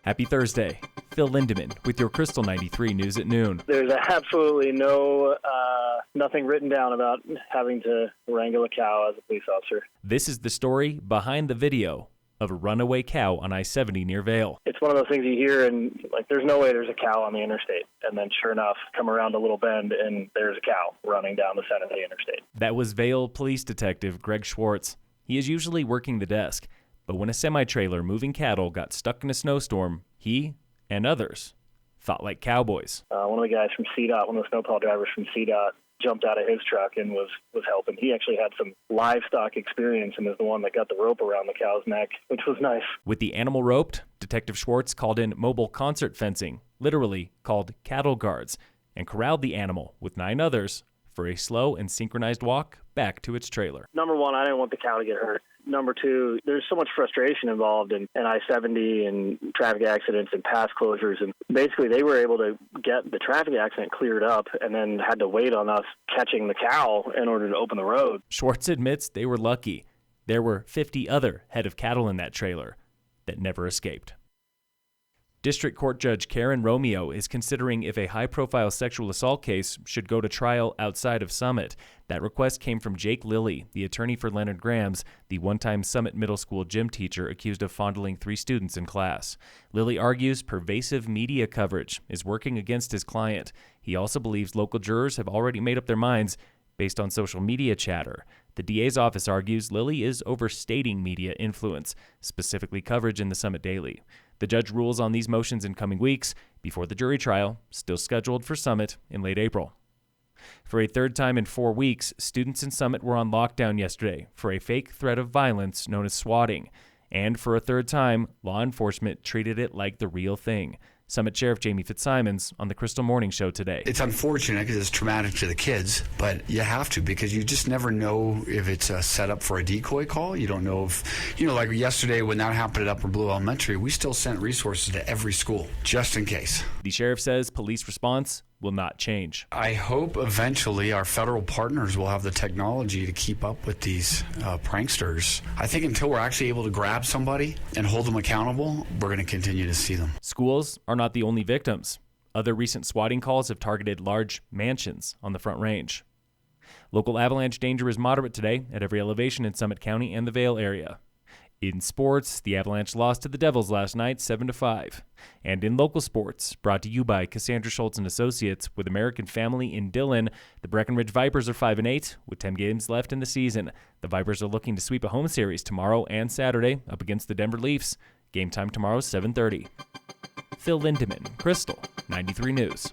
Happy Thursday. Phil Lindemann with your Krystal 93 News at noon. There's absolutely nothing written down about having to wrangle a cow as a police officer. This is the story behind the video of a runaway cow on I-70 near Vail. It's one of those things you hear and there's no way there's a cow on the interstate. And then sure enough, come around a little bend and there's a cow running down the center of the interstate. That was Vail Police Detective Greg Schwartz. He is usually working the desk, but when a semi-trailer moving cattle got stuck in a snowstorm, he and others thought like cowboys. One of the guys from CDOT, one of the snowplow drivers from CDOT, jumped out of his truck and was helping. He actually had some livestock experience and is the one that got the rope around the cow's neck, which was nice. With the animal roped, Detective Schwartz called in mobile concert fencing, literally called cattle guards, and corralled the animal with 9 others for a slow and synchronized walk back to its trailer. Number one, I didn't want the cow to get hurt. Number two, there's so much frustration involved in I-70 and traffic accidents and pass closures. And basically, they were able to get the traffic accident cleared up and then had to wait on us catching the cow in order to open the road. Schwartz admits they were lucky. There were 50 other head of cattle in that trailer that never escaped. District Court Judge Karen Romeo is considering if a high-profile sexual assault case should go to trial outside of Summit. That request came from Jake Lilly, the attorney for Leonard Grams, the one-time Summit Middle School gym teacher accused of fondling 3 students in class. Lilly argues pervasive media coverage is working against his client. He also believes local jurors have already made up their minds based on social media chatter. The DA's office argues Lilly is overstating media influence, specifically coverage in the Summit Daily. The judge rules on these motions in coming weeks before the jury trial, still scheduled for Summit in late April. For a third time in 4 weeks, students in Summit were on lockdown yesterday for a fake threat of violence known as swatting. And for a third time, law enforcement treated it like the real thing. Summit Sheriff Jamie Fitzsimons on the Krystal Morning Show today. It's unfortunate because it's traumatic to the kids, but you have to because you just never know if it's a setup for a decoy call. You don't know if, like yesterday when that happened at Upper Blue Elementary, we still sent resources to every school just in case. The sheriff says police response will not change. I hope eventually our federal partners will have the technology to keep up with these pranksters. I think until we're actually able to grab somebody and hold them accountable, we're going to continue to see them. Schools are not the only victims. Other recent swatting calls have targeted large mansions on the Front Range. Local avalanche danger is moderate today at every elevation in Summit County and the Vail area. In sports, the Avalanche lost to the Devils last night, 7-5. And in local sports, brought to you by Cassandra Schultz and Associates with American Family in Dillon, the Breckenridge Vipers are 5-8 with 10 games left in the season. The Vipers are looking to sweep a home series tomorrow and Saturday up against the Denver Leafs. Game time tomorrow, 7:30. Phil Lindemann, Krystal 93 News.